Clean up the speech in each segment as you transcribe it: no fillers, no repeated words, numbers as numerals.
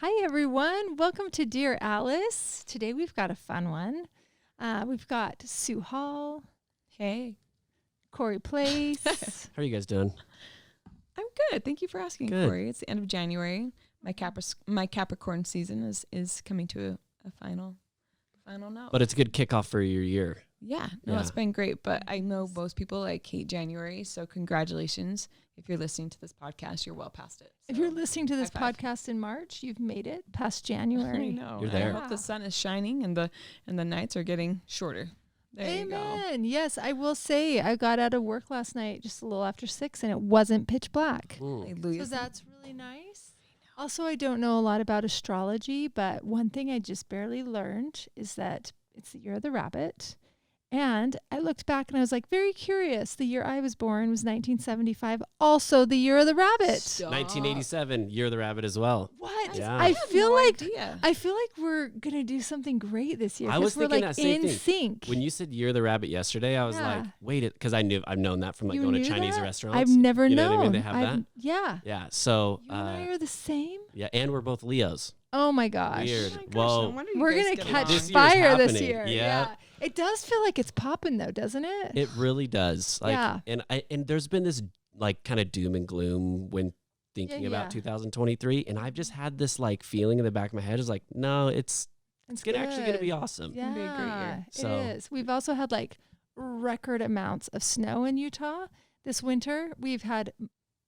Hi, everyone. Welcome to Dear Alice. Today we've got a fun one. We've got Sue Hall. Hey. Corey Place. How are you guys doing? I'm good. Thank you for asking, Good. Corey. It's the end of January. My Capricorn season is coming to a final note. But it's a good kickoff for your year. Yeah, Yeah. it's been great. But I know most people hate January, so congratulations. If you're listening to this podcast, you're well past it. If So, you're listening to this high five. podcast in March, you've made it past I January. know. You're I there. hope the sun is shining and the nights are getting shorter. There you go. Amen. Yes, I will say I got out of work last night just a little after 6 and it wasn't pitch black. Hallelujah. So that's really nice. Also, I don't know a lot about astrology, but one thing I just barely learned is that it's the year of the rabbit. And I looked back and I was like, very curious. The year I was born was 1975, also the year of the rabbit. Stop. 1987, Year of the Rabbit as well. What? Yeah. I feel no like idea. we're gonna do something great this year. I was 'cause we're thinking like that same in thing. sync. When you said Year of the Rabbit yesterday, I was like, Yeah. wait, because I've known that from like You going to knew Chinese that? restaurants. I've never You known. know what I mean? They have that. Yeah. Yeah. So, You and I are the same. yeah, and we're both Leos. Oh my gosh. Weird. Oh my gosh, Whoa. no wonder you We're guys gonna get catch along. This year's fire this happening. year. Yeah. It does feel like it's popping though, doesn't it? It really does. Like, Yeah. and there's been this like kind of doom and gloom when thinking Yeah. about 2023, and I've just had this like feeling in the back of my head is like, no, it's actually gonna be good. awesome. Yeah, It's gonna be a great year. So- it is. We've also had like record amounts of snow in Utah this winter. We've had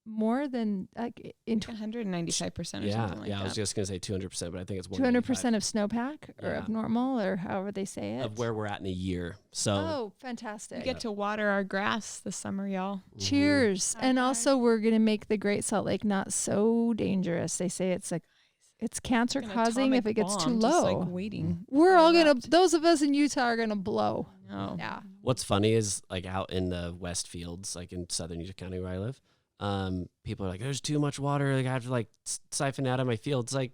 more than like in 195% or Yeah, something like yeah. that. I was just gonna say 200%, but I think it's 200% of snowpack or Yeah. of normal or however they say it. of where we're at in a year. So Oh, We fantastic. get to water our grass this summer, y'all. Cheers. High And five. also we're going to make the Great Salt Lake not so dangerous. They say it's cancer An causing if atomic it gets too bomb just, low. like waiting. We're all going erupt. to, those of us in Utah are going to blow. No. Yeah. what's funny is like out in the West Fields, like in southern Utah County where I live, people are like, "There's too much water. Like I have to like siphon out of my field." It's like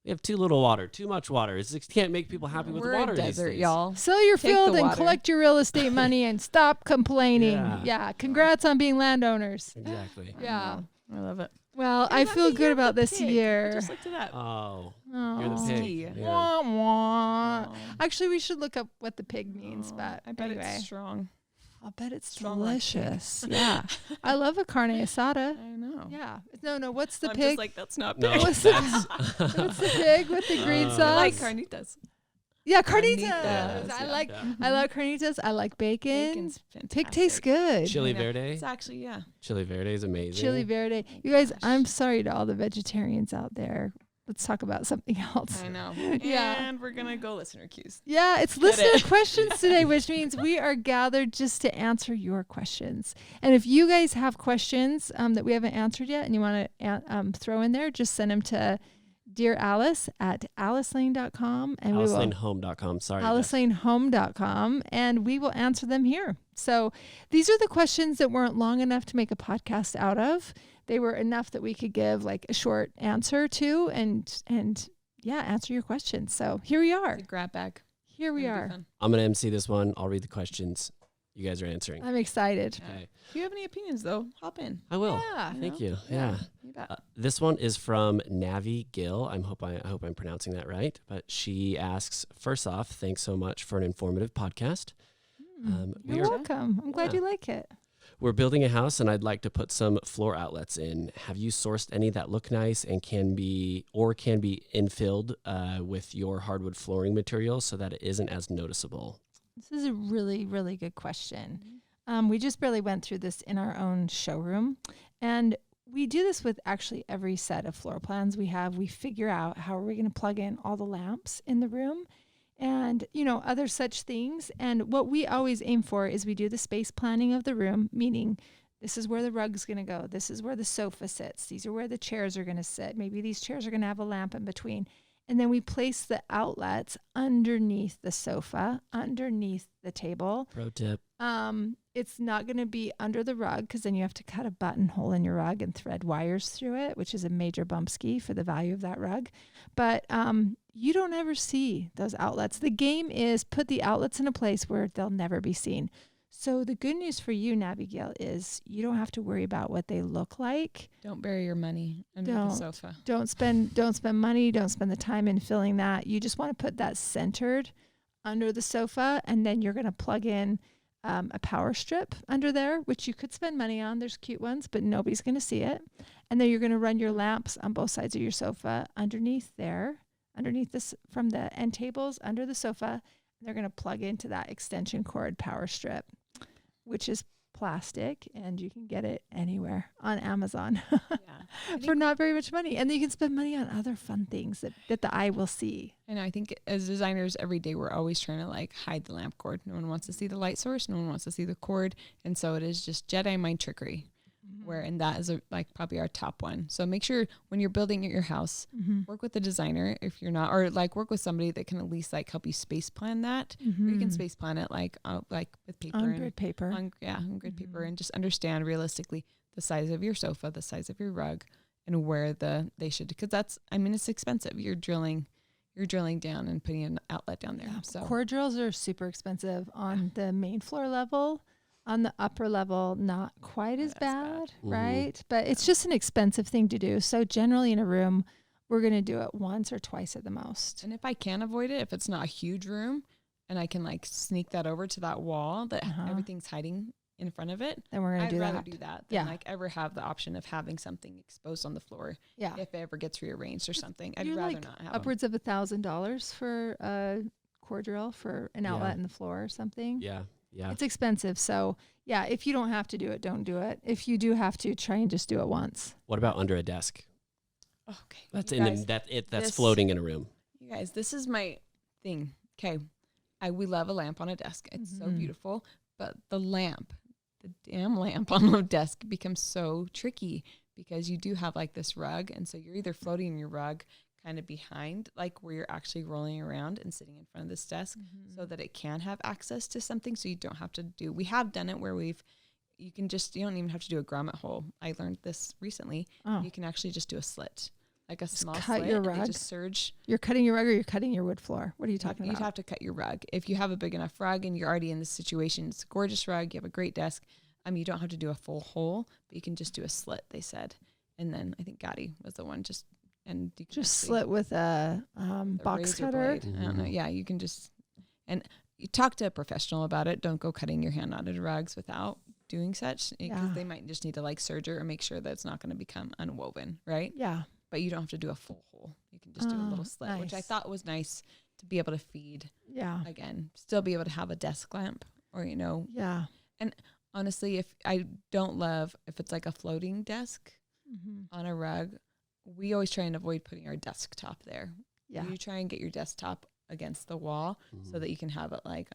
we have too little water, too much water. It can't make people happy with We're water a these desert, days. y'all. Sell your Take field the and water. collect your real estate money and stop complaining. Yeah. Yeah. Congrats on being landowners. Exactly. Yeah. I love it. Well, Hey, I look, feel the good year of about the this pig. I year. just looked it up. Oh, Oh. you're the Ski. pig. Yeah. Wah, wah. Oh. Actually, we should look up what the pig means, Oh, but I bet anyway. it's strong. I'll bet it's Strong like pig. delicious. Yeah. I love a carne asada. I know. Yeah. No, what's the I'm pig? just like, that's not No, big. What's the- that's What's the pig with the green Uh, sauce? I like carnitas. Yeah, carnitas. Carnitas, I yeah. like Yeah. I love carnitas. I like bacon. Bacon's fantastic. Pig tastes good. Chili I know. verde. It's actually, yeah. Chili verde is amazing. Chili verde. Oh, You guys, gosh. I'm sorry to all the vegetarians out there. Let's talk about something else. I know. Yeah. And we're going to go listener cues. Yeah, it's Get listener it. questions today, which means we are gathered just to answer your questions. And if you guys have questions that we haven't answered yet and you want to throw in there, just send them to dearalice@alicelane.com and we will AliceLaneHome.com. Sorry. Jess. alicelane.home.com and we will answer them here. So these are the questions that weren't long enough to make a podcast out of. They were enough that we could give like a short answer to and yeah, answer your questions. So here we are. It's a grab bag. Here we Gonna be are. fun. I'm gonna MC this one. I'll read the questions. You guys are answering. I'm excited. Yeah. Okay. If you have any opinions, though, hop in. I will. Yeah. Thank know? you. Yeah. You bet. This one is from Navi Gill. I hope I'm pronouncing that right. But she asks, first off, thanks so much for an informative podcast. we You're are- welcome. I'm glad Yeah. you like it. We're building a house, and I'd like to put some floor outlets in. Have you sourced any that look nice and can be infilled with your hardwood flooring material so that it isn't as noticeable? This is a really, really good question. We just barely went through this in our own showroom. And we do this with actually every set of floor plans we have. We figure out how are we going to plug in all the lamps in the room and, other such things. And what we always aim for is we do the space planning of the room, meaning this is where the rug's going to go. This is where the sofa sits. These are where the chairs are going to sit. Maybe these chairs are going to have a lamp in between. And then we place the outlets underneath the sofa, underneath the table. Pro tip. It's not going to be under the rug because then you have to cut a buttonhole in your rug and thread wires through it, which is a major bump ski for the value of that rug. But you don't ever see those outlets. The game is put the outlets in a place where they'll never be seen. So the good news for you, Abigail, is you don't have to worry about what they look like. Don't bury your money under the sofa. Don't spend money. Don't spend the time in filling that. You just want to put that centered under the sofa, and then you're going to plug in a power strip under there, which you could spend money on. There's cute ones, but nobody's going to see it. And then you're going to run your lamps on both sides of your sofa underneath this from the end tables under the sofa. They're going to plug into that extension cord power strip, which is plastic, and you can get it anywhere on Amazon for not very much money. And then you can spend money on other fun things that the eye will see. And I think as designers, every day we're always trying to like hide the lamp cord. No one wants to see the light source. No one wants to see the cord. And so it is just Jedi mind trickery. And that is probably our top one. So make sure when you're building at your house, work with a designer if you're not, or like work with somebody that can at least like help you space plan that. Or you can space plan it like with paper on grid paper. On grid paper, and just understand realistically the size of your sofa, the size of your rug, and where they should, because it's expensive. You're drilling down and putting an outlet down there. So core drills are super expensive on the main floor level. On the upper level, not quite as bad, right? But it's just an expensive thing to do. So generally in a room, we're going to do it once or twice at the most. And if I can avoid it, if it's not a huge room and I can like sneak that over to that wall that everything's hiding in front of it, then we're going to do that. I'd rather do that than like ever have the option of having something exposed on the floor. Yeah. If it ever gets rearranged or something, I'd rather not have upwards of $1,000 for a core drill for an outlet in the floor or something. Yeah. Yeah. It's expensive. So yeah, if you don't have to do it, don't do it. If you do have to, try and just do it once. What about under a desk? Okay. That's floating in a room. You guys, this is my thing. Okay. We love a lamp on a desk. It's so beautiful, but the damn lamp on the desk becomes so tricky because you do have like this rug. And so you're either floating in your rug kind of behind, like where you're actually rolling around and sitting in front of this desk so that it can have access to something. So you don't have to we have done it where you don't even have to do a grommet hole. I learned this recently. You can actually just do a slit, like a small slit. Your rug. Just surge. You're cutting your rug, or you're cutting your wood floor? What are you talking about? You'd have to cut your rug. If you have a big enough rug and you're already in this situation, it's a gorgeous rug, you have a great desk. You don't have to do a full hole, but you can just do a slit, they said. And then I think Gotti was the one and you can just slit with a box cutter. I don't know. Yeah, you can and you talk to a professional about it. Don't go cutting your hand knotted rugs without doing such, because they might just need to like serge or make sure that it's not going to become unwoven, right? Yeah. But you don't have to do a full hole. You can just do a little slit, which I thought was nice to be able to feed. Yeah. Again, still be able to have a desk lamp or, Yeah. And honestly, if it's like a floating desk on a rug, we always try and avoid putting our desktop there. Yeah. You try and get your desktop against the wall so that you can have it like,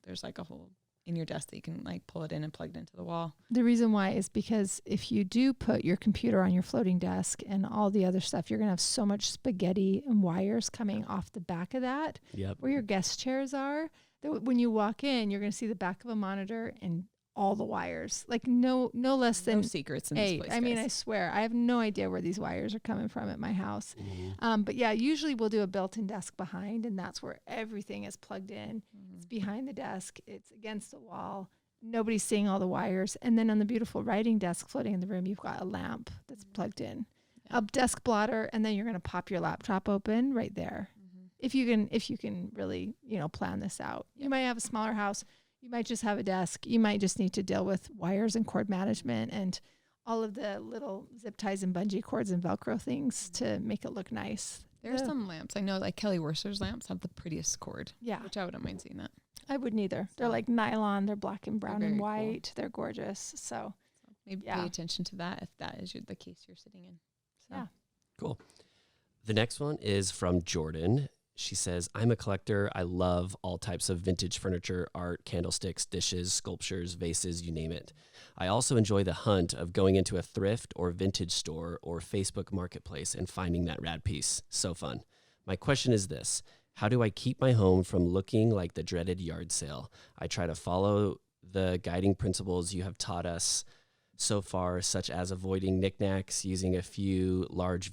there's like a hole in your desk that you can like pull it in and plug it into the wall. The reason why is because if you do put your computer on your floating desk and all the other stuff, you're going to have so much spaghetti and wires coming off the back of that where your guest chairs are. That when you walk in, you're going to see the back of a monitor and all the wires, like no less than secrets in this place. I mean, I swear, I have no idea where these wires are coming from at my house. But yeah, usually we'll do a built-in desk behind, and that's where everything is plugged in. It's behind the desk. It's against the wall. Nobody's seeing all the wires. And then on the beautiful writing desk floating in the room, you've got a lamp that's plugged in, a desk blotter, and then you're going to pop your laptop open right there. If you can really, plan this out. You might have a smaller house. You might just have a desk. You might just need to deal with wires and cord management and all of the little zip ties and bungee cords and Velcro things to make it look nice. There are some lamps. I know like Kelly Worcester's lamps have the prettiest cord. Yeah. Which I wouldn't mind seeing that. I wouldn't either. They're like nylon. They're black and brown and white. Cool. They're gorgeous. So maybe pay attention to that if that is the case you're sitting in. So. Yeah. Cool. The next one is from Jordan. She says, I'm a collector. I love all types of vintage furniture, art, candlesticks, dishes, sculptures, vases, you name it. I also enjoy the hunt of going into a thrift or vintage store or Facebook marketplace and finding that rad piece. So fun. My question is this: how do I keep my home from looking like the dreaded yard sale? I try to follow the guiding principles you have taught us so far, such as avoiding knickknacks, using a few large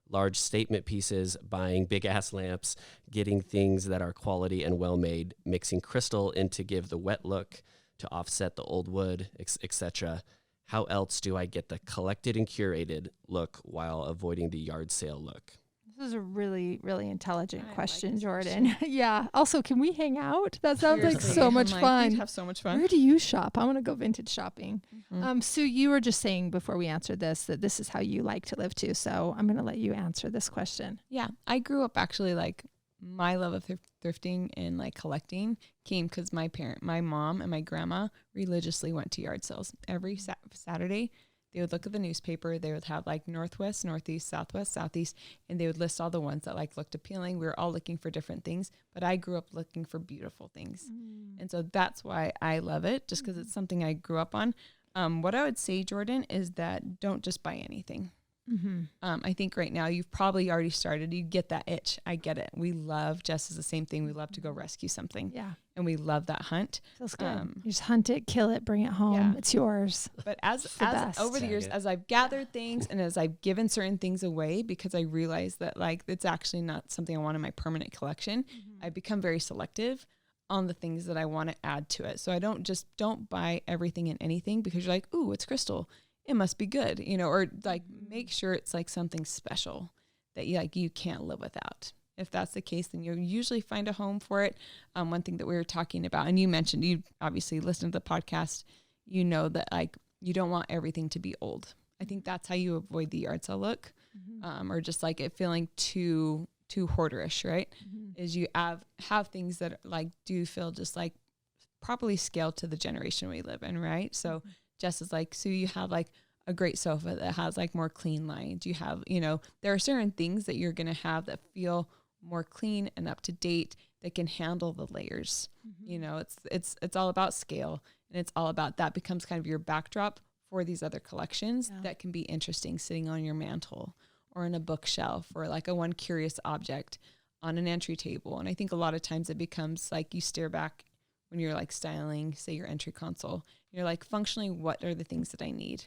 large statement pieces, buying big ass lamps, getting things that are quality and well made, mixing crystal in to give the wet look to offset the old wood, etc. How else do I get the collected and curated look while avoiding the yard sale look? This is a really, really intelligent I like question, this Jordan. Yeah. Also, can we hang out? That sounds like Seriously, so much I'm fun. We'd have so much fun. Where do you shop? I want to go vintage shopping. Mhm. So you were just saying before we answered this that this is how you like to live too. So I'm going to let you answer this question. Yeah, I grew up actually like my love of thrifting and like collecting came because my mom and my grandma religiously went to yard sales every Saturday. They would look at the newspaper. They would have like Northwest, Northeast, Southwest, Southeast, and they would list all the ones that like looked appealing. We were all looking for different things, but I grew up looking for beautiful things. And so that's why I love it, just because it's something I grew up on. What I would say, Jordan, is that don't just buy anything. I think right now you've probably already started. You get that itch. I get it. We love, Jess is the same thing. We love to go rescue something. Yeah. And we love that hunt. Feels good. You just hunt it, kill it, bring it home. Yeah. It's yours. But as best. over the years, as I've gathered things and as I've given certain things away, because I realized that like it's actually not something I want in my permanent collection, I've become very selective on the things that I want to add to it. So I don't buy everything and anything because you're like, ooh, it's crystal, it must be good, or like make sure it's like something special that you can't live without. If that's the case, then you'll usually find a home for it. One thing that we were talking about, and you mentioned, you obviously listened to the podcast, that like you don't want everything to be old. I think that's how you avoid the yard sale look, or just like it feeling too hoarderish, right? Is you have things that like do feel just like properly scaled to the generation we live in, right? So Jess is like, so you have like a great sofa that has like more clean lines. You have, there are certain things that you're going to have that feel more clean and up to date that can handle the layers. It's all about scale, and it's all about that becomes kind of your backdrop for these other collections that can be interesting sitting on your mantle or in a bookshelf or like a one curious object on an entry table. And I think a lot of times it becomes like you stare back when you're like styling, say your entry console, you're like functionally, what are the things that I need?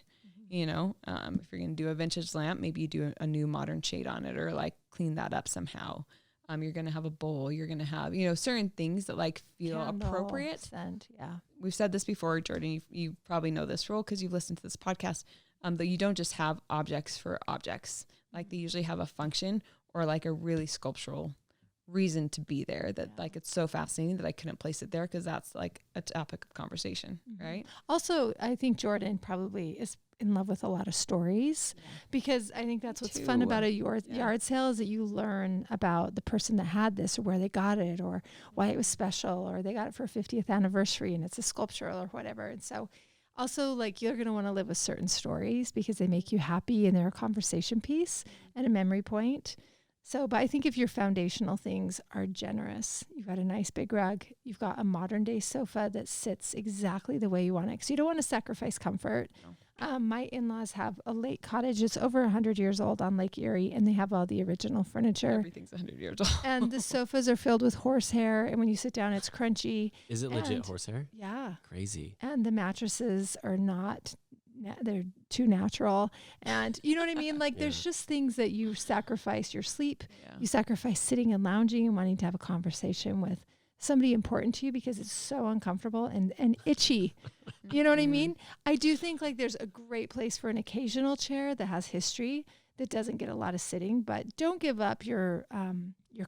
If you're going to do a vintage lamp, maybe you do a new modern shade on it or like clean that up somehow. You're going to have a bowl. You're going to have, certain things that like feel appropriate. Scent, yeah. We've said this before, Jordan, you probably know this rule because you've listened to this podcast, that you don't just have objects for objects. Like they usually have a function or like a really sculptural reason to be there that like it's so fascinating that I couldn't place it there because that's like a topic of conversation, right? Also, I think Jordan probably is in love with a lot of stories because I think that's what's fun about a yard sale is that you learn about the person that had this or where they got it or why it was special or they got it for a 50th anniversary and it's a sculpture or whatever. And so also like you're going to want to live with certain stories because they make you happy and they're a conversation piece and a memory point. So, but I think if your foundational things are generous, you've got a nice big rug, you've got a modern day sofa that sits exactly the way you want it. Because you don't want to sacrifice comfort. No. My in-laws have a lake cottage. It's over 100 years old on Lake Erie, and they have all the original furniture. Everything's 100 years old. And the sofas are filled with horsehair, and when you sit down, it's crunchy. Is it legit horsehair? Yeah. Crazy. And the mattresses are not... they're too natural. And you know what I mean? Like there's just things that you sacrifice your sleep. You sacrifice sitting and lounging and wanting to have a conversation with somebody important to you because it's so uncomfortable and itchy. You know what I mean? I do think like there's a great place for an occasional chair that has history that doesn't get a lot of sitting, but don't give up your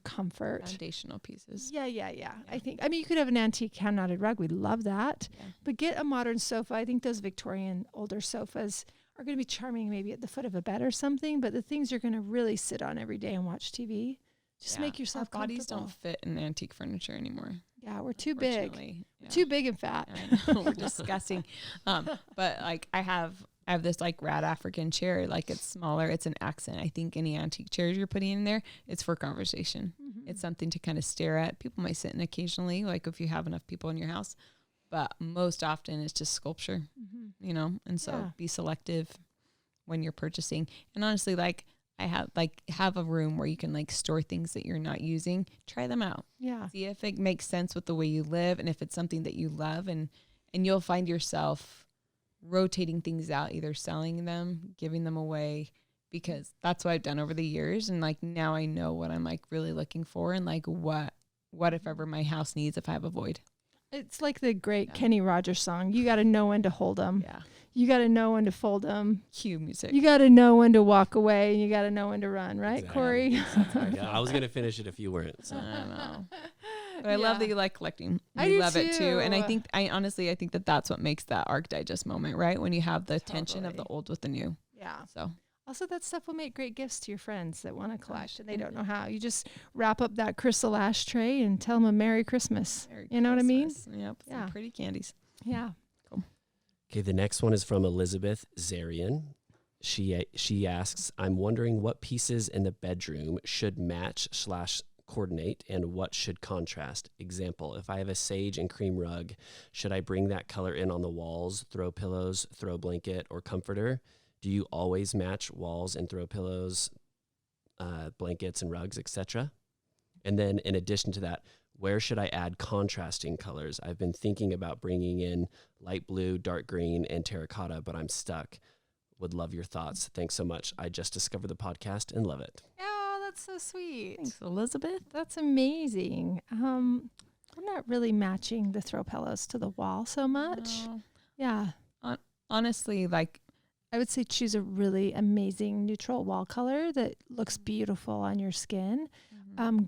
comfort. Foundational pieces. Yeah. I mean, you could have an antique hand-knotted rug. We'd love that. Yeah. But get a modern sofa. I think those Victorian older sofas are going to be charming maybe at the foot of a bed or something, but the things you're going to really sit on every day and watch TV, just make yourself Our bodies comfortable. don't fit in antique furniture anymore. Yeah, we're too big. Yeah. Too big and fat. I know, we're disgusting. But like I have this like rad African chair, like it's smaller, it's an accent. I think any antique chairs you're putting in there, it's for conversation. It's something to kind of stare at. People might sit in occasionally, like if you have enough people in your house, but most often it's just sculpture, and so be selective when you're purchasing. And honestly, like I have a room where you can like store things that you're not using, try them out. Yeah. See if it makes sense with the way you live and if it's something that you love and you'll find yourself rotating things out, either selling them, giving them away, because that's what I've done over the years. And like, now I know what I'm like really looking for, and like what if ever my house needs if I have a void. It's like the great Kenny Rogers song. You got to know when to hold them. Yeah. You got to know when to fold them. Cue music. You got to know when to walk away, and you got to know when to run, right, Exactly. Corey? Yeah, I was gonna finish it if you weren't. So. I don't know. But I love that you like collecting. I You do love it too. And I too. think, I think that that's what makes that Arc Digest moment, right? When you have the tension of the Totally. old with the new. Yeah. So Also, that stuff will make great gifts to your friends that want to collect and they don't know how. You just wrap up that crystal ashtray and tell them a Merry Christmas. Merry You know what I mean? Christmas. Yep. Yeah. Some pretty candies. Yeah. Okay, the next one is from Elizabeth Zarian. She asks, I'm wondering what pieces in the bedroom should match/coordinate and what should contrast. Example, if I have a sage and cream rug, should I bring that color in on the walls, throw pillows, throw blanket, or comforter? Do you always match walls and throw pillows, blankets and rugs, etc.? And then in addition to that, where should I add contrasting colors? I've been thinking about bringing in light blue, dark green, and terracotta, but I'm stuck. Would love your thoughts. Thanks so much. I just discovered the podcast and love it. Oh, that's so sweet. Thanks, Elizabeth. That's amazing. I'm not really matching the throw pillows to the wall so much. No. Yeah. Honestly, like, I would say choose a really amazing neutral wall color that looks beautiful on your skin.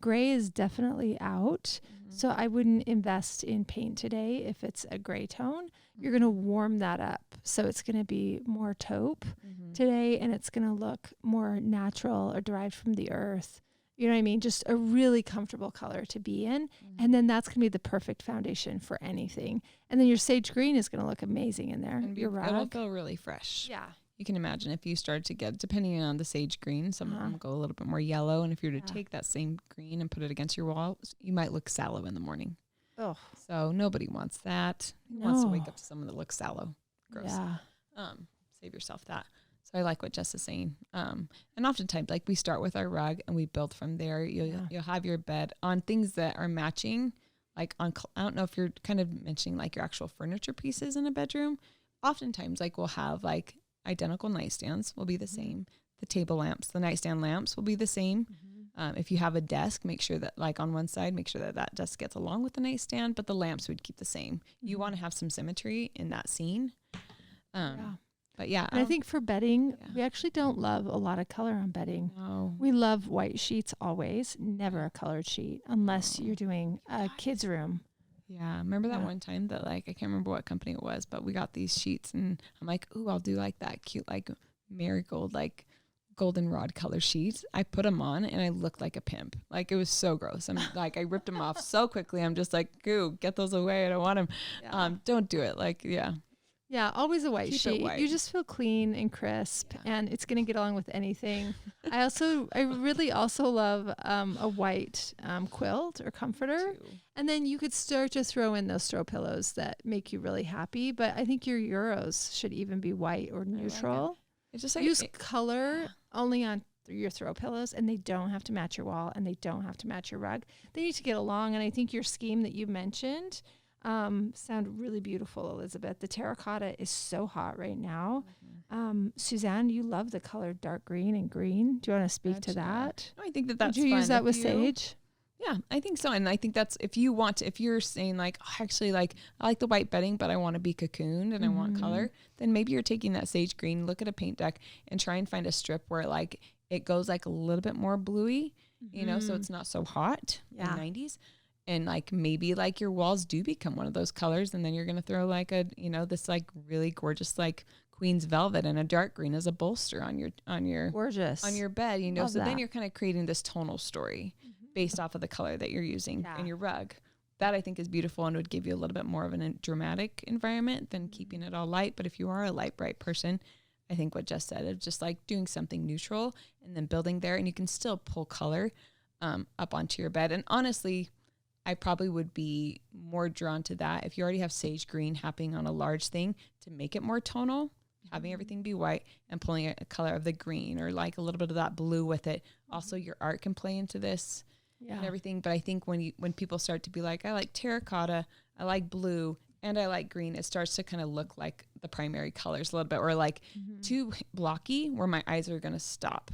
Gray is definitely out. So I wouldn't invest in paint today if it's a gray tone. You're going to warm that up. So it's going to be more taupe today, and it's going to look more natural or derived from the earth. You know what I mean? Just a really comfortable color to be in. And then that's going to be the perfect foundation for anything. And then your sage green is going to look amazing in there. and Your it'll rug. feel really fresh. Yeah. You can imagine if you started to get, depending on the sage green, some of them go a little bit more yellow. And if you were to take that same green and put it against your wall, you might look sallow in the morning. Oh, So nobody wants that. Who wants to wake No. up to someone that looks sallow? Gross. yeah. Save yourself that. So I like what Jess is saying. And oftentimes, like, we start with our rug and we build from there. You'll have your bed on things that are matching. Like I don't know if you're kind of mentioning like your actual furniture pieces in a bedroom. Oftentimes, like, we'll have like identical nightstands will be the same. The table lamps, the nightstand lamps will be the same. If you have a desk, make sure that, like, on one side, make sure that that desk gets along with the nightstand, but the lamps would keep the same. You want to have some symmetry in that scene. But yeah, And I think for bedding, we actually don't love a lot of color on bedding. no. We love white sheets always, never a colored sheet, unless you're doing a kid's room. Yeah, remember that Yeah. one time that, like, I can't remember what company it was, but we got these sheets, and I'm like, ooh, I'll do like that cute, like, marigold, like, goldenrod color sheets. I put them on, and I looked like a pimp. Like, it was so gross. I'm like, I ripped them off so quickly. I'm just like, ooh, get those away. I don't want them. Don't do it. Like, yeah. Yeah, always a white Keep it sheet. white. You just feel clean and crisp, and it's going to get along with anything. I really also love a white quilt or comforter. And then you could start to throw in those throw pillows that make you really happy. But I think your Euros should even be white or neutral. It's just like Use color only on your throw pillows, and they don't have to match your wall, and they don't have to match your rug. They need to get along. And I think your scheme that you mentioned sound really beautiful, Elizabeth. The terracotta is so hot right now. Suzanne, you love the color dark green and green. Do you want to speak to that? I think that's Would you use fun. that If with you- sage? Yeah, I think so. And I think that's, if you want to, if you're saying like, oh, actually, like, I like the white bedding, but I want to be cocooned and I want color, then maybe you're taking that sage green, look at a paint deck and try and find a strip where, like, it goes like a little bit more bluey, you know, so it's not so hot in the 90s. And like, maybe like your walls do become one of those colors, and then you're going to throw like a, you know, this like really gorgeous, like, Queen's velvet and a dark green as a bolster on your Gorgeous. on your bed, you know. Love So that. then you're kind of creating this tonal story based off of the color that you're using in your rug. That I think is beautiful and would give you a little bit more of a dramatic environment than keeping it all light. But if you are a light, bright person, I think what Jess said of just like doing something neutral and then building there, and you can still pull color up onto your bed. And honestly, I probably would be more drawn to that if you already have sage green happening on a large thing, to make it more tonal, having everything be white and pulling a color of the green or like a little bit of that blue with it. Also, your art can play into this and everything. But I think when people start to be like, I like terracotta, I like blue, and I like green, it starts to kind of look like the primary colors a little bit, or like too blocky where my eyes are going to stop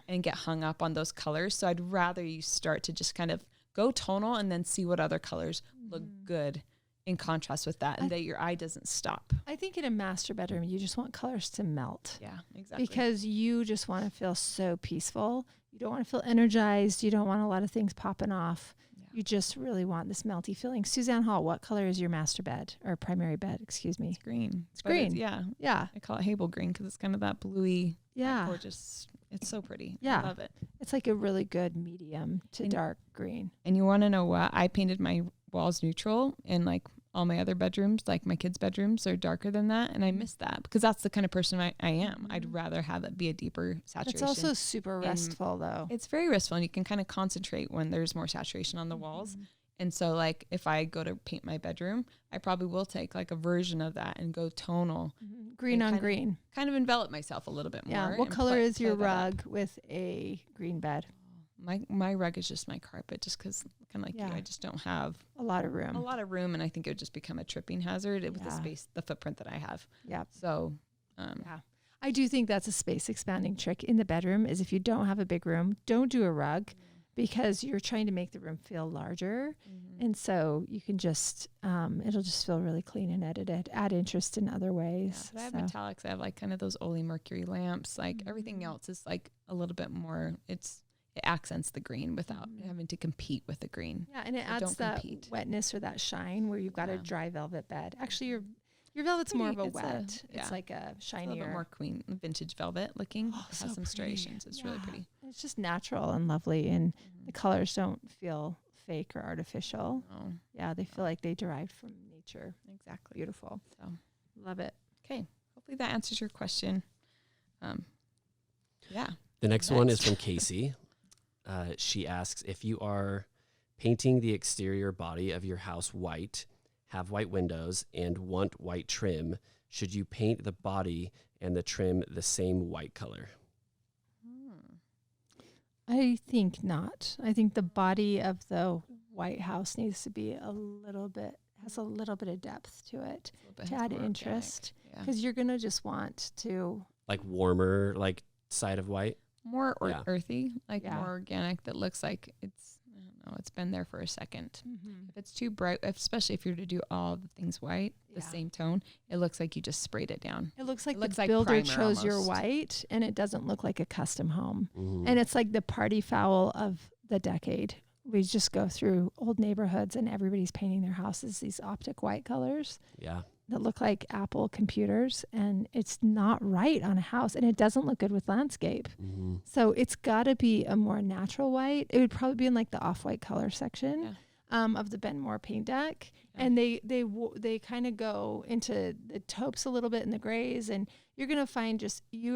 and get hung up on those colors. So I'd rather you start to just kind of go tonal and then see what other colors look good in contrast with that, and that your eye doesn't stop. I think in a master bedroom, you just want colors to melt. Yeah, exactly. Because you just want to feel so peaceful. You don't want to feel energized. You don't want a lot of things popping off. Yeah. You just really want this melty feeling. Suzanne Hall, what color is your master bed or primary bed? Excuse me. It's green. It's green. Yeah. Yeah. I call it Hable green because it's kind of that bluey, gorgeous. It's so pretty. Yeah. I love it. It's like a really good medium to dark green. And you want to know what? I painted my walls neutral, and like all my other bedrooms, like my kids' bedrooms, are darker than that. And I miss that because that's the kind of person I am. I'd rather have it be a deeper saturation. It's also super restful though. It's very restful, and you can kind of concentrate when there's more saturation on the walls. And so like if I go to paint my bedroom, I probably will take like a version of that and go tonal. Green on green. Kind of envelop myself a little bit more. Yeah. What color is your rug with a green bed? My rug is just my carpet, just because kind of like you, I just don't have a lot of room. And I think it would just become a tripping hazard with the footprint that I have. Yeah. So, I do think that's a space expanding trick in the bedroom is if you don't have a big room, don't do a rug because you're trying to make the room feel larger. And so you can just, it'll just feel really clean and edited, add interest in other ways. Yeah, but I have metallics. I have like kind of those Ole Mercury lamps. Like everything else is like a little bit more, it accents the green without having to compete with the green. Yeah, and it adds that wetness or that shine where you've got a dry velvet bed. Actually, your velvet's more of a wet. It's like a shinier. It's a little bit more vintage velvet looking. It has some striations. It's really pretty. It's just natural and lovely, and the colors don't feel fake or artificial. Oh. Yeah, they feel like they derived from nature. Exactly. Beautiful. So love it. Okay. Hopefully that answers your question. Yeah. The next one is from Casey. She asks, if you are painting the exterior body of your house white, have white windows, and want white trim, should you paint the body and the trim the same white color? I think not. I think the body of the white house needs to be has a little bit of depth to it to add interest. Because you're going to just want to. Like warmer, like side of white? More earthy, like more organic, that looks like it's, I don't know, it's been there for a second. If it's too bright, especially if you're to do all the things white, the same tone, it looks like you just sprayed it down. It looks like the builder chose your white, and it doesn't look like a custom home. And it's like the party foul of the decade. We just go through old neighborhoods, and everybody's painting their houses these optic white colors. Yeah. That look like Apple computers, and it's not right on a house, and it doesn't look good with landscape. So it's got to be a more natural white. It would probably be in like the off-white color section of the Ben Moore paint deck. And they kind of go into the taupes a little bit and the grays, and you're going to find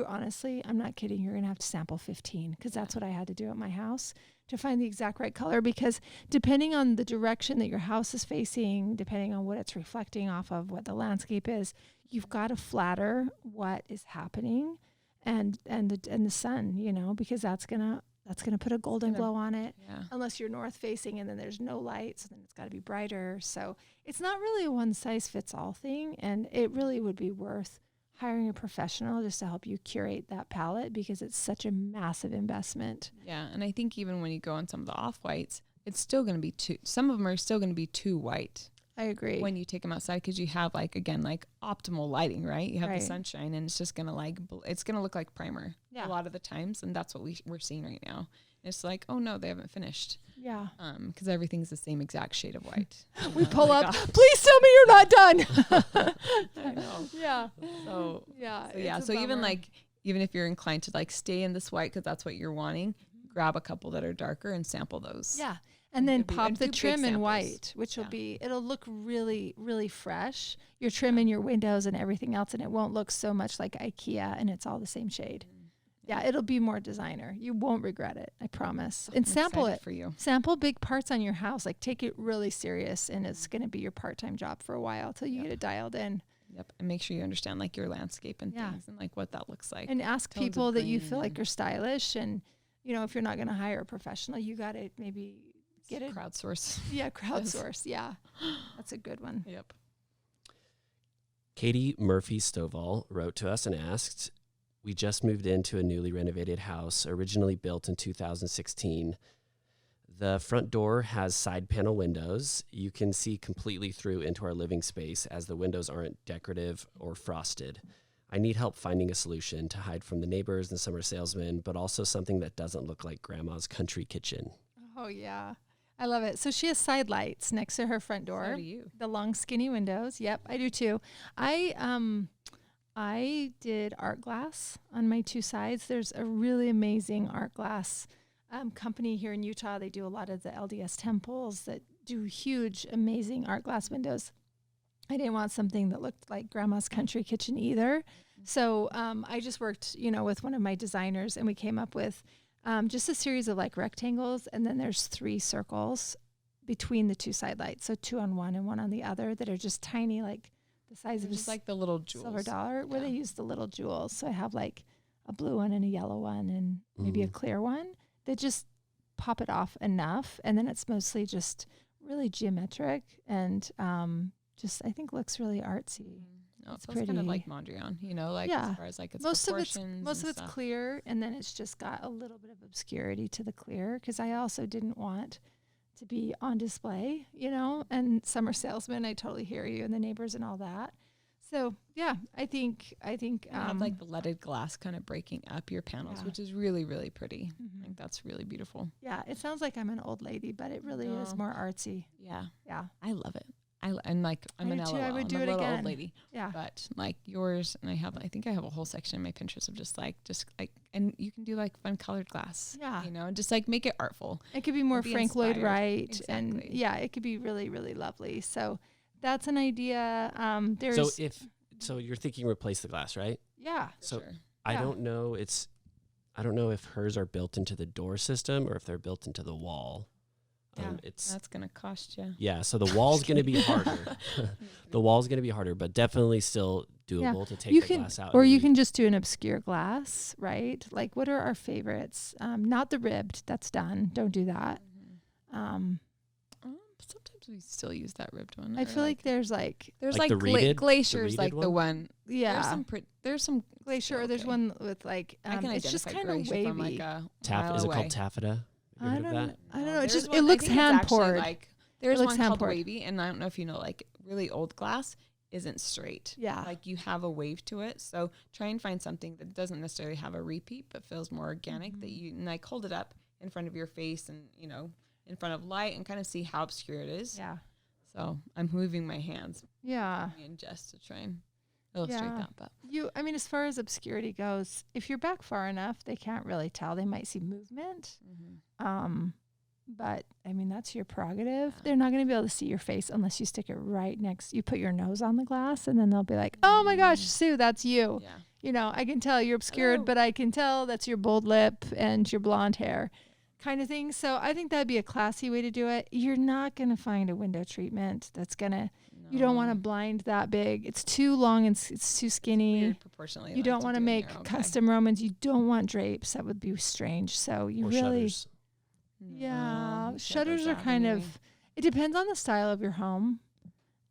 honestly, I'm not kidding, you're going to have to sample 15 because that's what I had to do at my house to find the exact right color, because depending on the direction that your house is facing, depending on what it's reflecting off of, what the landscape is, you've got to flatter what is happening and the sun, because that's gonna put a golden glow on it. Unless you're north facing and then there's no light, so then it's got to be brighter. So it's not really a one size fits all thing, and it really would be worth hiring a professional just to help you curate that palette, because it's such a massive investment. Yeah, and I think even when you go on some of the off-whites, it's still going to be some of them are still going to be too white. I agree. When you take them outside, because you have optimal lighting, right? You have the sunshine, and it's just going to it's going to look like primer a lot of the times, and that's what we're seeing right now. It's like, oh no, they haven't finished. Yeah. Because everything's the same exact shade of white. We pull up. Please tell me you're not done. I know. Yeah. So yeah. So even if you're inclined to stay in this white because that's what you're wanting, grab a couple that are darker and sample those. Yeah. And then pop the trim in white, which it'll look really, really fresh. Your trim and your windows and everything else, and it won't look so much like IKEA and it's all the same shade. Yeah, it'll be more designer. You won't regret it, I promise. And sample it for you. Sample big parts on your house. Take it really serious, and it's going to be your part-time job for a while till you get it dialed in. Yep, and make sure you understand your landscape and things and what that looks like. And ask people that you feel like are stylish, and if you're not going to hire a professional, you got to maybe get it crowdsource. Yeah, crowdsource. Yeah, that's a good one. Yep. Katie Murphy Stovall wrote to us and asked, we just moved into a newly renovated house, originally built in 2016. The front door has side panel windows. You can see completely through into our living space as the windows aren't decorative or frosted. I need help finding a solution to hide from the neighbors and summer salesmen, but also something that doesn't look like grandma's country kitchen. Oh, yeah. I love it. So she has side lights next to her front door. So do you. The long, skinny windows. Yep, I do too. I did art glass on my two sides. There's a really amazing art glass company here in Utah. They do a lot of the LDS temples that do huge, amazing art glass windows. I didn't want something that looked like grandma's country kitchen either. So I just worked, with one of my designers, and we came up with just a series of like rectangles, and then there's 3 circles between the 2 side lights. So 2 on one and 1 on the other that are just tiny, like the size of Just like the little jewels. silver dollar, where they use the little jewels. So I have like a blue one and a yellow one and maybe a clear one that just pop it off enough. And then it's mostly just really geometric and just I think looks really artsy. No, it feels kind of like Mondrian, as far as like its most proportions. Most of it's clear, and then it's just got a little bit of obscurity to the clear, because I also didn't want to be on display, and summer salesmen, I totally hear you, and the neighbors and all that. So yeah, I think have like the leaded glass kind of breaking up your panels, which is really, really pretty. I think that's really beautiful. Yeah, it sounds like I'm an old lady, but it really is more artsy. Yeah. Yeah. I love it. I'm an LOL. I would do I'm it a little again. old lady. Yeah. But like yours, and I think I have a whole section in my Pinterest of just like, and you can do like fun colored glass. Yeah. And just like make it artful. It could be more Frank Lloyd Wright. Exactly. And yeah, it could be really, really lovely. So that's an idea. So you're thinking replace the glass, right? Yeah. So sure. I don't know if hers are built into the door system or if they're built into the wall. Yeah, that's going to cost you. Yeah, so the wall's going to be harder. The wall's going to be harder, but definitely still doable to take the glass out. Or you can just do an obscure glass, right? Like, what are our favorites? Not the ribbed. That's done. Don't do that. Sometimes we still use that ribbed one. I feel like there's the reeded, Glacier's like the one. Yeah. There's some Glacier, or there's one with like, it's just kind of wavy. from like a is it called taffeta? I don't know. There's It looks hand poured. There's one called wavy, and I don't know if you know, like really old glass isn't straight. Yeah. Like you have a wave to it. So try and find something that doesn't necessarily have a repeat, but feels more organic, that you like hold it up in front of your face and, in front of light, and kind of see how obscure it is. Yeah. So I'm moving my hands. Yeah. And just to try and illustrate that. But as far as obscurity goes, if you're back far enough, they can't really tell. They might see movement. But that's your prerogative. They're not going to be able to see your face unless you stick it right next. You put your nose on the glass, and then they'll be like, "Oh my gosh, Sue, that's you." Yeah. I can tell you're obscured, but I can tell that's your bold lip and your blonde hair, kind of thing. So I think that'd be a classy way to do it. You're not going to find a window treatment that's going to. You don't want a blind that big. It's too long and it's too skinny. Weird proportionally. You don't want to make custom Romans. You don't want drapes. That would be strange. So you really. Shutters. Yeah, shutters are kind of. It depends on the style of your home.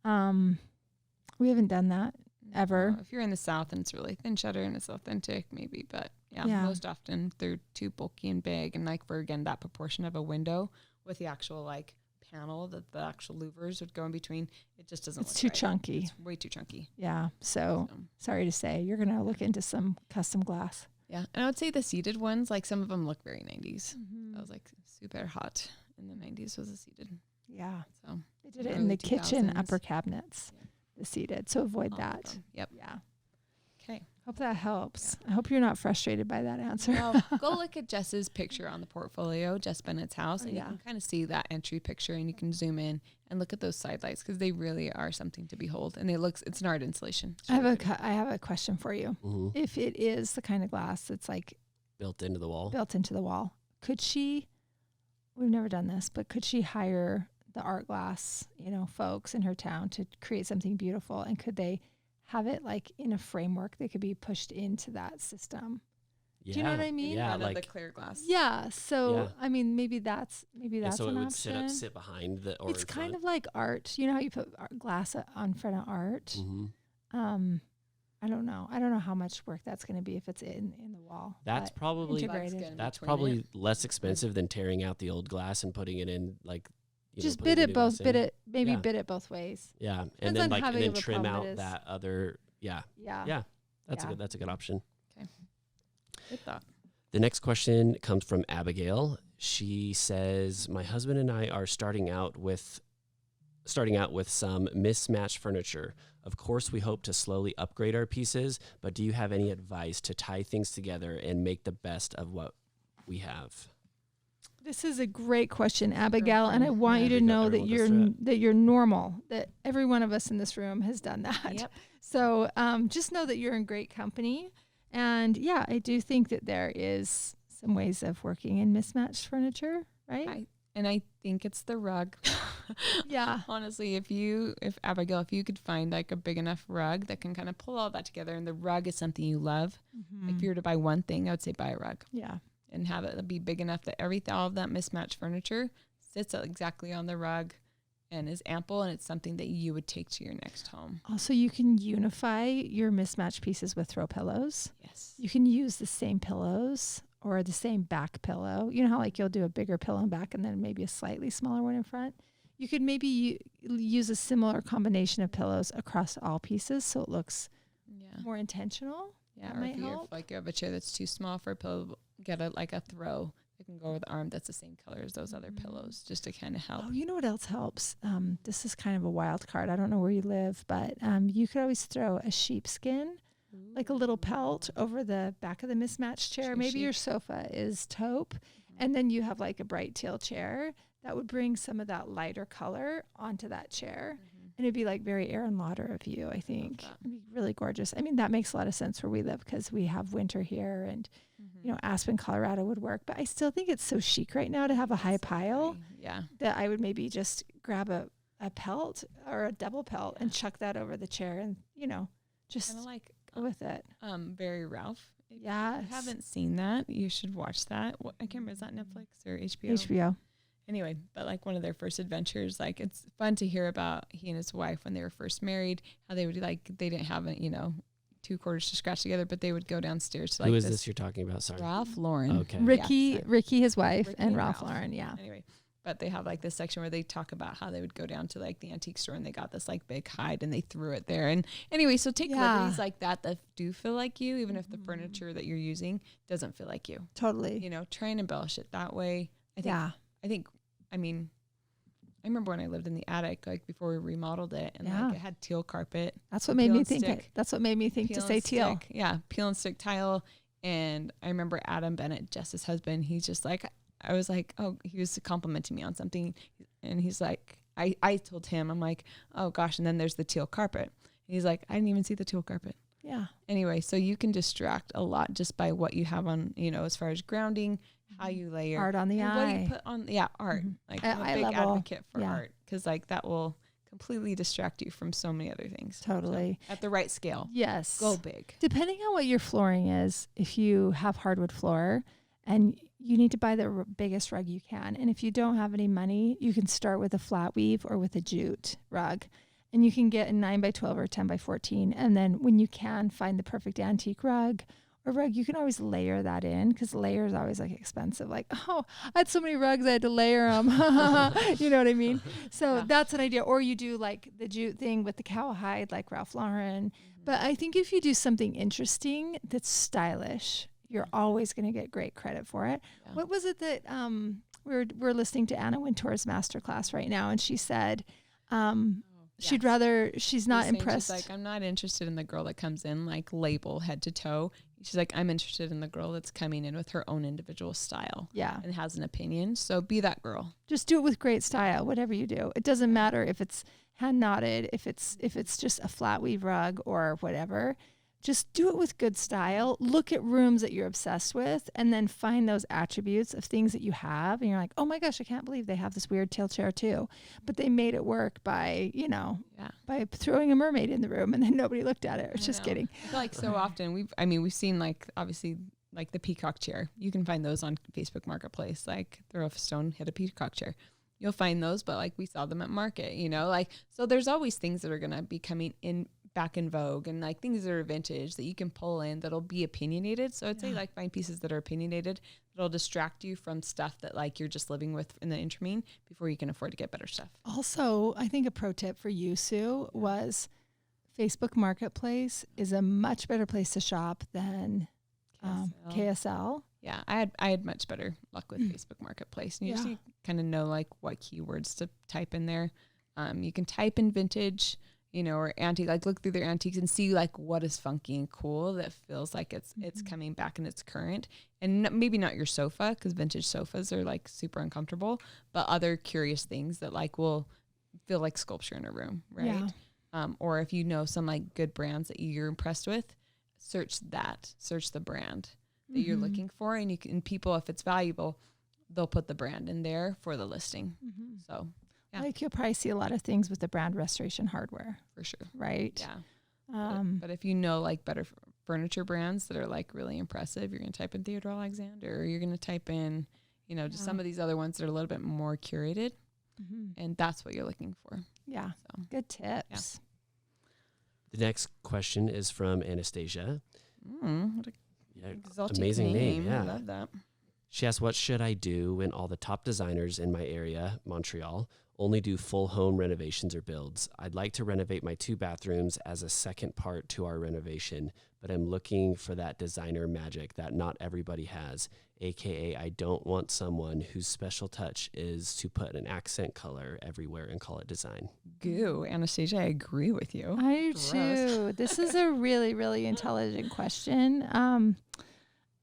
We haven't done that ever. If you're in the South and it's really thin shutter and it's authentic, maybe. But yeah, most often they're too bulky and big, and like for again that proportion of a window with the actual like panel that the actual louvers would go in between, it just doesn't. It's too right. chunky. It's way too chunky. Yeah. So sorry to say, you're gonna look into some custom glass. Yeah, and I would say the seated ones, like some of them look very 90s. That was like super hot in the 90s was the seated. Yeah. So they did it in the kitchen upper cabinets, the seated. So avoid that. Yep. Yeah. Okay. Hope that helps. I hope you're not frustrated by that answer. Well, go look at Jess's picture on the portfolio, Jess Bennett's house, and you can kind of see that entry picture, and you can zoom in and look at those side lights, because they really are something to behold, and it's an art installation. I have a question for you. Mm-hmm. If it is the kind of glass that's like built into the wall, could she? We've never done this, but could she hire the art glass, folks in her town to create something beautiful, and could they have it like in a framework that could be pushed into that system? Yeah. Do you know what I mean? Yeah, like the clear glass. Yeah. So maybe that's so an it would option. sit behind the. Or it's kind of like art. You know how you put glass on front of art. Mm-hmm. I don't know. I don't know how much work that's going to be if it's in the wall. That's but probably integrated. that's probably less expensive than tearing out the old glass and putting it in like Just putting bid the it new both, glass bid in. it, maybe Yeah. bid it both ways. Yeah, Depends and then on like how and big then of a trim problem it out is. that other. Yeah, Yeah. that's Yeah. a good option. Good thought. The next question comes from Abigail. She says, "My husband and I are starting out with some mismatched furniture. Of course, we hope to slowly upgrade our pieces, but do you have any advice to tie things together and make the best of what we have?" This is a great question, Abigail, and I Girlfriend. want you to know that Everyone goes through you're normal. That every one of us in this room has done that. Yep. So just know that you're in great company. And yeah, I do think that there is some ways of working in mismatched furniture, right? I think it's the rug. Yeah. Honestly, if Abigail, if you could find like a big enough rug that can kind of pull all that together, and the rug is something you love, like if you were to buy one thing, I would say buy a rug. Yeah. And have it be big enough that all of that mismatched furniture sits exactly on the rug and is ample, and it's something that you would take to your next home. Also, you can unify your mismatched pieces with throw pillows. Yes. You can use the same pillows or the same back pillow. You know how like you'll do a bigger pillow in back and then maybe a slightly smaller one in front? You could maybe use a similar combination of pillows across all pieces so it looks more intentional. Yeah, That or might if you help. have a chair that's too small for a pillow, get a throw. It can go with the arm that's the same color as those other pillows, just to kind of help. Oh, you know what else helps? This is kind of a wild card. I don't know where you live, but you could always throw a sheepskin, like a little pelt, over the back of the mismatched chair. True Maybe your sheep. sofa is taupe, and then you have like a bright teal chair. That would bring some of that lighter color onto that chair. And it'd be like very Aaron Lauder of you, I think. It'd be really gorgeous. I mean, that makes a lot of sense where we live because we have winter here and, Aspen, Colorado would work. But I still think it's so chic right now to have a high pile that I would maybe just grab a pelt or a double pelt and chuck that over the chair and, just Kind of like go with it. Very Ralph. If Yes. you haven't seen that, you should watch that. I can't remember, is that Netflix or HBO? HBO. Anyway, but like one of their first adventures, like it's fun to hear about he and his wife when they were first married, how they would they didn't have, 2 quarters to scratch together, but they would go downstairs to Who is this you're talking about? Sorry. Ralph Lauren. Okay. Ricky, his wife, Ricky and and Ralph Ralph. Lauren. Yeah. Anyway, but they have like this section where they talk about how they would go down to like the antique store and they got this like big hide and they threw it there. And anyway, so take liberties like that do feel like you, even if the furniture that you're using doesn't feel like you. Totally. Try and embellish it that way. I remember when I lived in the attic, like before we remodeled it, and like it had teal carpet. That's what made me think. That's what made me think to say teal. Yeah, peel and stick tile. And I remember Adam Bennett, Jess's husband. He's just like, I was like, oh, he was complimenting me on something, and he's like, I told him, I'm like, oh gosh, and then there's the teal carpet. And he's like, I didn't even see the teal carpet. Yeah. Anyway, so you can distract a lot just by what you have on, as far as grounding, how you layer art on the eye. What do you put on? Yeah, art. Like I'm a big advocate for art because like that will completely distract you from so many other things. Totally. So, at the right scale. Yes. Go big. Depending on what your flooring is, if you have hardwood floor and you need to buy the biggest rug you can. And if you don't have any money, you can start with a flat weave or with a jute rug. And you can get a 9x12 or 10x14. And then when you can find the perfect antique rug or rug, you can always layer that in because layer is always like expensive. Like, oh, I had so many rugs, I had to layer them. You know what I mean? So that's an idea. Or you do like the jute thing with the cowhide, like Ralph Lauren. But I think if you do something interesting that's stylish, you're always going to get great credit for it. Yeah. What was it that we're listening to Anna Wintour's masterclass right now, and she said she's not impressed. She's like, I'm not interested in the girl that comes in like label head to toe. She's like, I'm interested in the girl that's coming in with her own individual style. Yeah. And has an opinion. So be that girl. Just do it with great style, whatever you do. It doesn't matter if it's hand knotted, if it's just a flat weave rug or whatever. Just do it with good style. Look at rooms that you're obsessed with and then find those attributes of things that you have. And you're like, oh my gosh, I can't believe they have this weird tail chair too. But they made it work by, by throwing a mermaid in the room and then nobody looked at it. I was just kidding. I feel like so often we've seen like obviously like the peacock chair. You can find those on Facebook Marketplace, like throw a stone, hit a peacock chair. You'll find those, but like we saw them at market, like, so there's always things that are going to be coming in back in vogue and like things that are vintage that you can pull in that'll be opinionated. So I'd say like find pieces that are opinionated that'll distract you from stuff that like you're just living with in the interim before you can afford to get better stuff. Also, I think a pro tip for you, Sue, was Facebook Marketplace is a much better place to shop than KSL. Yeah, I had much better luck with Facebook Marketplace. And you just need to kind of know like what keywords to type in there. You can type in vintage, you know, or antique, like look through their antiques and see like what is funky and cool that feels like it's coming back and it's current. And maybe not your sofa, because vintage sofas are like super uncomfortable, but other curious things that like will feel like sculpture in a room, right? Yeah. Or if you know some like good brands that you're impressed with, search the brand that you're looking for, and you can, people, if it's valuable, they'll put the brand in there for the listing. So yeah. Like you'll probably see a lot of things with the brand restoration hardware. For sure. Right? Yeah. But if you know like better furniture brands that are like really impressive, you're going to type in Theodore Alexander, or you're going to type in, you know, just some of these other ones that are a little bit more curated. And that's what you're looking for. Yeah. So good tips. The next question is from Anastasia. What a exotic amazing name. Yeah. I love that. She asks, what should I do when all the top designers in my area, Montreal, only do full home renovations or builds? I'd like to renovate my 2 bathrooms as a second part to our renovation, but I'm looking for that designer magic that not everybody has, aka I don't want someone whose special touch is to put an accent color everywhere and call it design. Goo, Anastasia, I agree with you. I do too. This is a really, really intelligent question.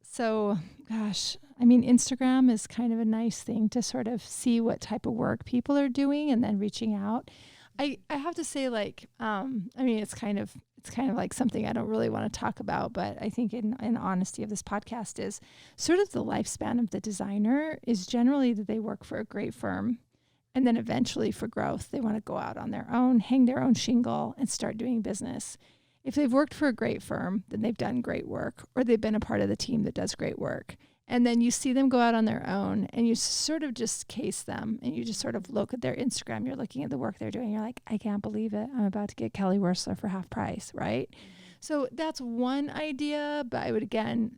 So, gosh, I mean, Instagram is kind of a nice thing to sort of see what type of work people are doing and then reaching out. I have to say, like, I mean, it's kind of like something I don't really want to talk about, but I think in honesty of this podcast is sort of the lifespan of the designer is generally that they work for a great firm, and then eventually for growth, they want to go out on their own, hang their own shingle, and start doing business. If they've worked for a great firm, then they've done great work, or they've been a part of the team that does great work. And then you see them go out on their own, and you sort of just case them, and you just sort of look at their Instagram. You're looking at the work they're doing. You're like, I can't believe it. I'm about to get Kelly Wearstler for half price, right? So that's one idea, but I would, again,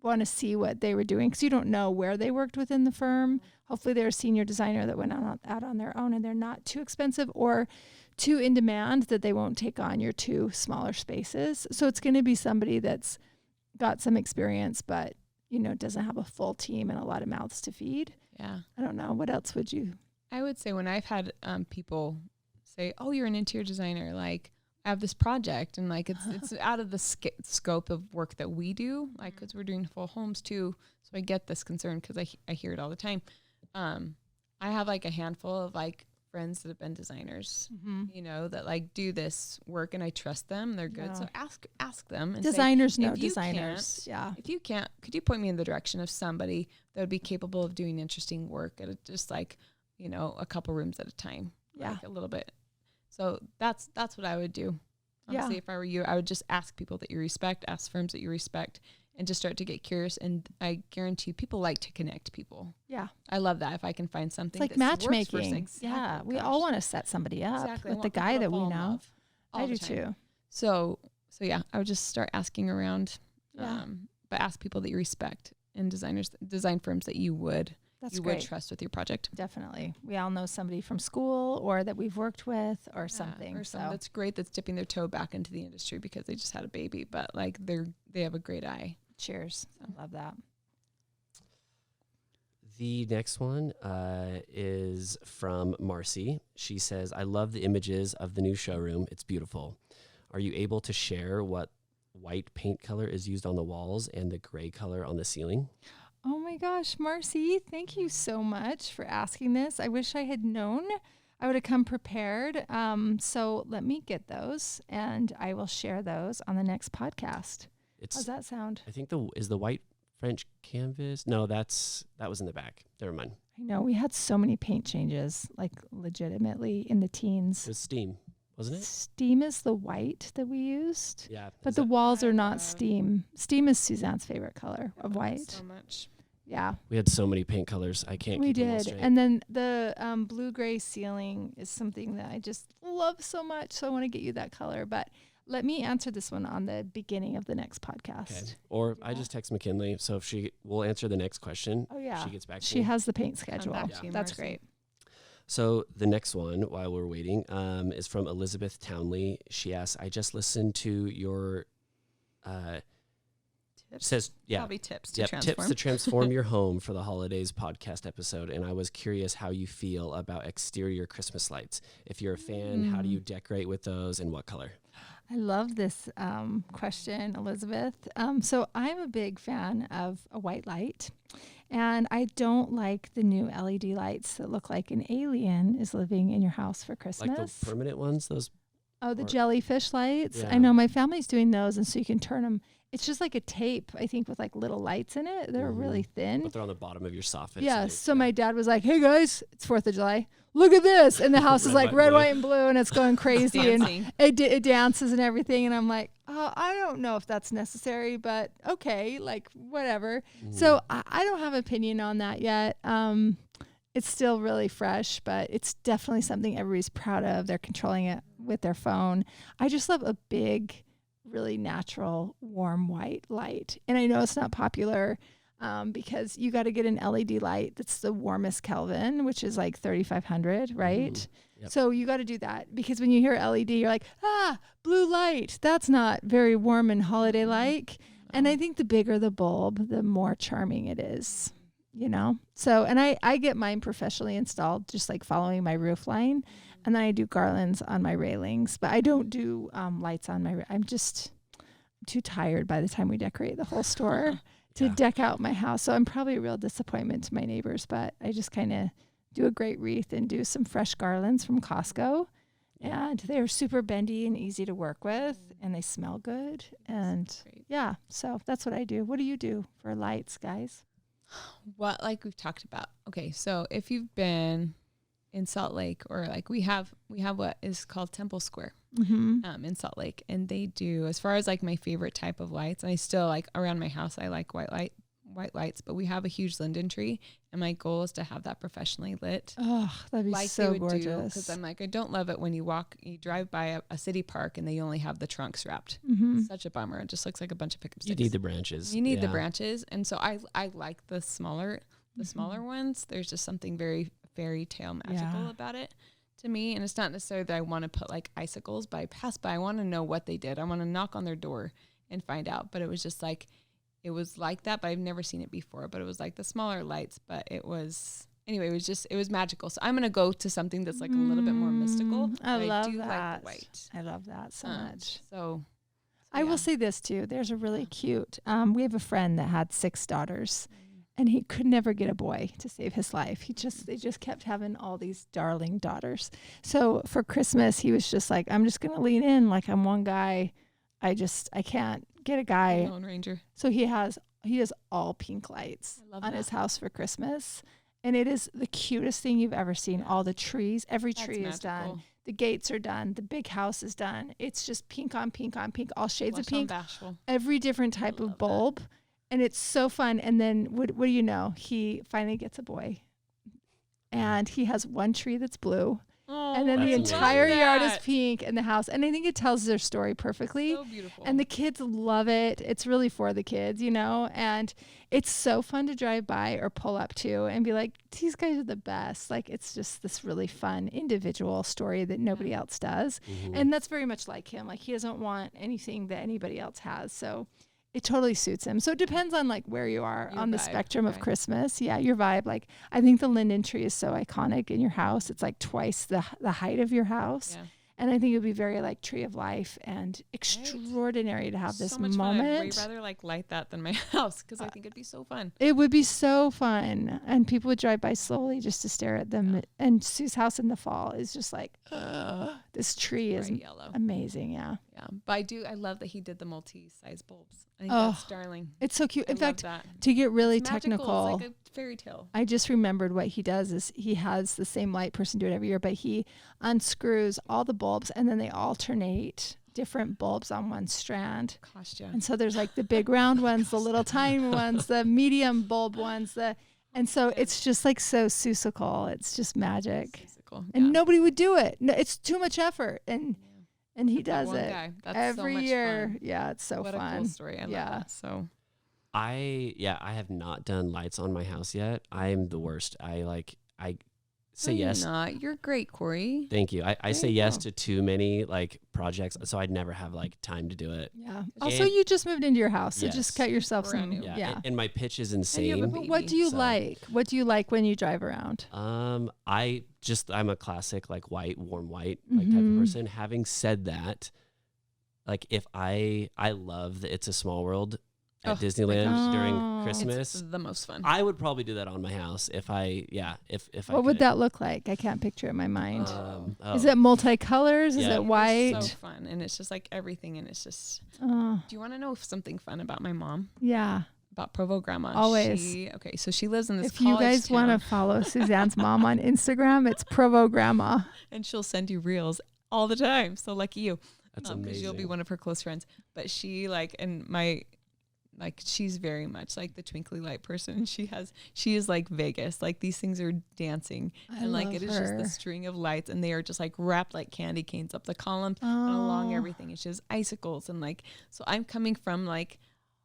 want to see what they were doing, because you don't know where they worked within the firm. Hopefully they're a senior designer that went out on their own, and they're not too expensive or too in demand that they won't take on your 2 smaller spaces. So it's going to be somebody that's got some experience, but, you know, doesn't have a full team and a lot of mouths to feed. Yeah. I don't know. What else would you? I would say when I've had people say, oh, you're an interior designer, like I have this project, and like it's out of the scope of work that we do, like because we're doing full homes too. So I get this concern because I hear it all the time. I have like a handful of like friends that have been designers, you know, that like do this work, and I trust them. They're good. So ask them. And designers say, know designers. Yeah. If you can't, could you point me in the direction of somebody that would be capable of doing interesting work at just like, you know, a couple rooms at a time, like a little bit. So that's what I would do. Honestly, if I were you, I would just ask people that you respect, ask firms that you respect, and just start to get curious. And I guarantee people like to connect people. Yeah. I love that. If I can find something it's like matchmaking. Exactly. We all want to set somebody up with the guy that we know. I do too. So yeah, I would just start asking around, but ask people that you respect and design firms that you would trust with your project. Definitely. We all know somebody from school or that we've worked with or something. Or someone that's great, that's dipping their toe back into the industry because they just had a baby, but like they have a great eye. Cheers. I love that. The next one is from Marcy. She says, I love the images of the new showroom. It's beautiful. Are you able to share what white paint color is used on the walls and the gray color on the ceiling? Oh my gosh, Marcy, thank you so much for asking this. I wish I had known. I would have come prepared. So let me get those, and I will share those on the next podcast. How's that sound? I think is the white French canvas. No, that was in the back. Never mind. I know we had so many paint changes, like legitimately in the teens. It was steam, wasn't it? Steam is the white that we used. Yeah. But the walls are not steam. Steam is Suzanne's favorite color of white. So much. Yeah. We had so many paint colors. I can't We keep them all did. straight. And then the blue-gray ceiling is something that I just love so much. So I want to get you that color. But let me answer this one on the beginning of the next podcast. Okay. Or I just text McKinley. So if she will answer the next question, Oh, yeah. she gets back to She me. has the paint schedule. back to you, That's Marcy. great. So the next one, while we're waiting, is from Elizabeth Townley. She asks, I just listened to your Tips. says, yeah. Probably tips to Yep, transform. tips to transform your home for the holidays podcast episode. And I was curious how you feel about exterior Christmas lights. If you're a fan, how do you decorate with those and what color? I love this question, Elizabeth. So I'm a big fan of a white light, and I don't like the new LED lights that look like an alien is living in your house for Christmas. Like the permanent ones, those. Oh, the or- jellyfish lights. Yeah. I know my family's doing those, and so you can turn them. It's just like a tape, I think, with like little lights in it. They're really thin. But they're on the bottom of your soffit. Yeah. they- So my dad was like, "Hey guys, it's 4th of July. Look at this!" And the house is Red, like white, red, blue. white, and blue, and it's going crazy, and Dancing. it dances and everything. And I'm like, "Oh, I don't know if that's necessary, but okay, like whatever." So I don't have an opinion on that yet. It's still really fresh, but it's definitely something everybody's proud of. They're controlling it with their phone. I just love a big, really natural, warm white light. And I know it's not popular because you got to get an LED light that's the warmest Kelvin, which is like 3,500, right? Yep. So you got to do that because when you hear LED, you're like, blue light. That's not very warm and holiday-like. And I think the bigger the bulb, the more charming it is, you know? So, and I get mine professionally installed, just like following my roof line. And then I do garlands on my railings, but I don't do lights on my, I'm too tired by the time we decorate the whole store to deck out my house. So I'm probably a real disappointment to my neighbors, but I just kind of do a great wreath and do some fresh garlands from Costco. And they're super bendy and easy to work with, and they smell good. And yeah, so that's what I do. What do you do for lights, guys? What, like we've talked about. Okay, so if you've been in Salt Lake, or like we have what is called Temple Square in Salt Lake, and they do, as far as like my favorite type of lights, and I still like around my house I like white lights, but we have a huge linden tree, and my goal is to have that professionally lit. Oh, that'd be like so they would gorgeous. because I'm like, I don't love it when you drive by a city park and they only have the trunks wrapped. Such a bummer. It just looks like a bunch of pickup You sticks. need the branches. You need the branches, and so I like the smaller ones. There's just something very fairy tale magical about it to me, and it's not necessarily that I want to put like icicles, but I pass by. I want to know what they did. I want to knock on their door and find out. But it was just like, it was like that, but I've never seen it before. But it was like the smaller lights, but it was magical. So I'm gonna go to something that's like a little bit more mystical. I love do that. like the white. I love that so much. So I will say this too. There's a really cute, we have a friend that had 6 daughters, and he could never get a boy to save his life. They just kept having all these darling daughters. So for Christmas, he was just like, I'm just going to lean in. Like, I'm one guy. I can't get a guy. Lone Ranger. So he has all pink lights on his house for Christmas. And it is the cutest thing you've ever seen. All the trees, every tree is done. The gates are done. The big house is done. It's just pink on pink on pink, all shades of pink. Every different type of bulb. And it's so fun. And then what do you know? He finally gets a boy. And he has one tree that's blue. Oh, And then the That's entire amazing. yard is pink in the house. And I think it tells their story perfectly. So beautiful. And the kids love it. It's really for the kids, you know, and it's so fun to drive by or pull up to and be like, these guys are the best. Like, it's just this really fun individual story that nobody else does. And that's very much like him. Like, he doesn't want anything that anybody else has. So it totally suits him. So it depends on like where you are Your on the vibe, spectrum of right. Christmas. Yeah, your vibe. Like, I think the linden tree is so iconic in your house. It's like twice the height of your house. Yeah. And I think it would be very like tree of life and extraordinary to have this so much fun. I'd way moment. rather like light that than my house, because I think it'd be so fun. It would be so fun. And people would drive by slowly just to stare at them. And Sue's house in the fall is just like, this tree is Bright yellow. amazing. Yeah. Yeah, but I love that he did the multi-size bulbs. I think that's darling. It's so cute. I In fact, love that. to get really It's magical. technical, It's like a fairy tale. I just remembered what he does is he has the same light person do it every year, but he unscrews all the bulbs and then they alternate different bulbs on one strand. Cost you. And so there's like the big round ones, the little tiny ones, the medium bulb ones, and so it's just like so Seussical. It's just magic. Physical, And nobody would do it. No, it's too much effort. And he does one it guy. That's every so much year. fun. Yeah, it's so what fun. a cool story. I love that. So I have not done lights on my house yet. I'm the worst. I say yes. Not. You're great, Corey. Thank you. I There say you yes go. to too many like projects, so I'd never have like time to do it. Yeah. Also, And- you just moved into your house, so Yes. just cut yourself Brand some. new. Yeah. And my pitch is you have a insane. baby. What do you So- like? What do you like when you drive around? I'm a classic like warm white like type of person. Having said that, like if I love the It's a Small World at Disneyland during Oh. Christmas. It's the most fun. I would probably do that on my house if I What would could. that look like? I can't picture it in my mind. Oh. Is it multicolors? Is Yeah. it white? It's so fun, and it's just like everything, and it's just. Oh, Do you want to know something fun about my mom? yeah. About Provo Grandma. Always. So she lives in this If you college guys want town, to follow Suzanne's mom on Instagram, it's Provo Grandma. and she'll send you reels all the time. So lucky you. That's Because amazing. you'll be one of her close friends. But she she's very much like the twinkly light person. She is like Vegas. Like these things are dancing. And like it is just the string of lights, and they are just like wrapped like candy canes up the columns and along everything. It's just icicles, and like, so I'm coming from like,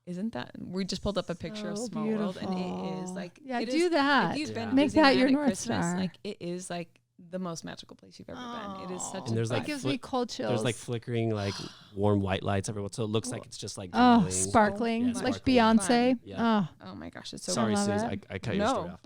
isn't that, we just pulled up a picture of So Small World, and it is beautiful. like, Yeah, it do is- that. If you've been to Make that your Disneyland at North Christmas, Star. like it is like the most magical place you've ever been. It is such Oh, And there's, that like, gives me cold chills. There's like flickering like warm white lights everywhere, so it looks like it's just like oh, glowing. sparkling, Yeah, like sparkling. Beyonce. Yeah. Oh my gosh, it's so Sorry, love Suze, it. I cut your story no, off.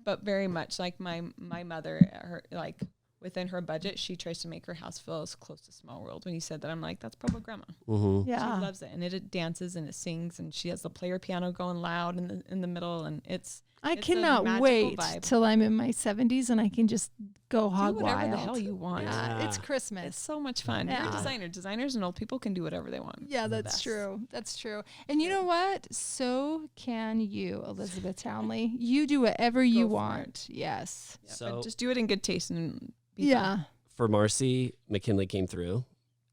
but very much like my mother, her like within her budget, she tries to make her house feel as close to Small World. When you said that, I'm like, that's Provo Grandma. Mm-hmm. Yeah. She loves it, and it dances and it sings, and she has the player piano going loud in the middle, and it's I a cannot magical wait vibe. till I'm in my 70s and I can just go do hog whatever wild. the hell you want. Yeah, it's Yeah. Christmas. It's so much fun. Yeah. You're a designer. Designers and old people can do whatever they want. Yeah, The that's best. true. That's true. And you know what? So can you, Elizabeth Townley. You do whatever you Go for want. Yes. Yeah, So- but just do it in good taste and be Yeah. fun. For Marcy, McKinley came through.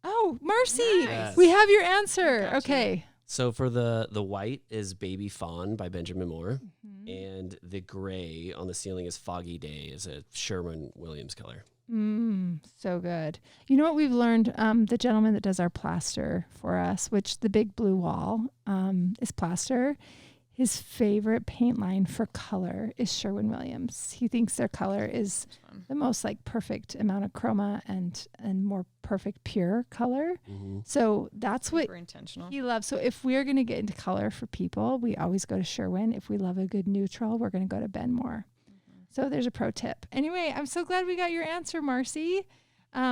Oh, Marcy. Nice. We have your answer. Gotcha. Okay. So for the white is Baby Fawn by Benjamin Moore, Mm-hmm. and the gray on the ceiling is Foggy Day, is a Sherwin-Williams color. So good. You know what we've learned? The gentleman that does our plaster for us, which the big blue wall is plaster. His favorite paint line for color is Sherwin-Williams. He thinks their color is It's fun. the most like perfect amount of chroma and more perfect pure color. Mm-hmm. So that's what Super intentional. he loves. So if we're going to get into color for people, we always go to Sherwin. If we love a good neutral, we're going to go to Benmore. So there's a pro tip. Anyway, I'm so glad we got your answer, Marcy.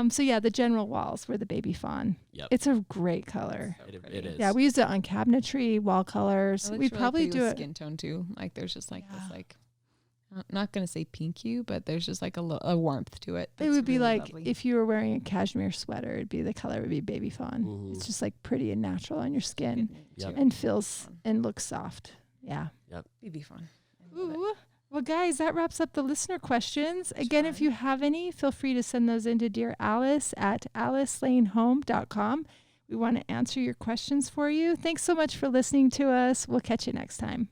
So yeah, the general walls were the Baby Fawn. Yep. It's a great color. So It pretty. is. Yeah, we used it on cabinetry, wall colors. It looks We'd really probably pretty do with it. skin tone too. Like there's just like Yeah. this like, I'm not gonna say pink hue, but there's just like a warmth to it. It that's would be really like lovely. if you were wearing a cashmere sweater, it'd be the color would be Baby Fawn. Mhm. It's just like pretty and natural on your skin Yep. and feels and looks soft. Yeah. BB fun. I love it. Ooh. Well, guys, that wraps up the listener questions. Again, if fun. you have any, feel free to send those in to Dear Alice at alicelanehome.com. We want to answer your questions for you. Thanks so much for listening to us. We'll catch you next time.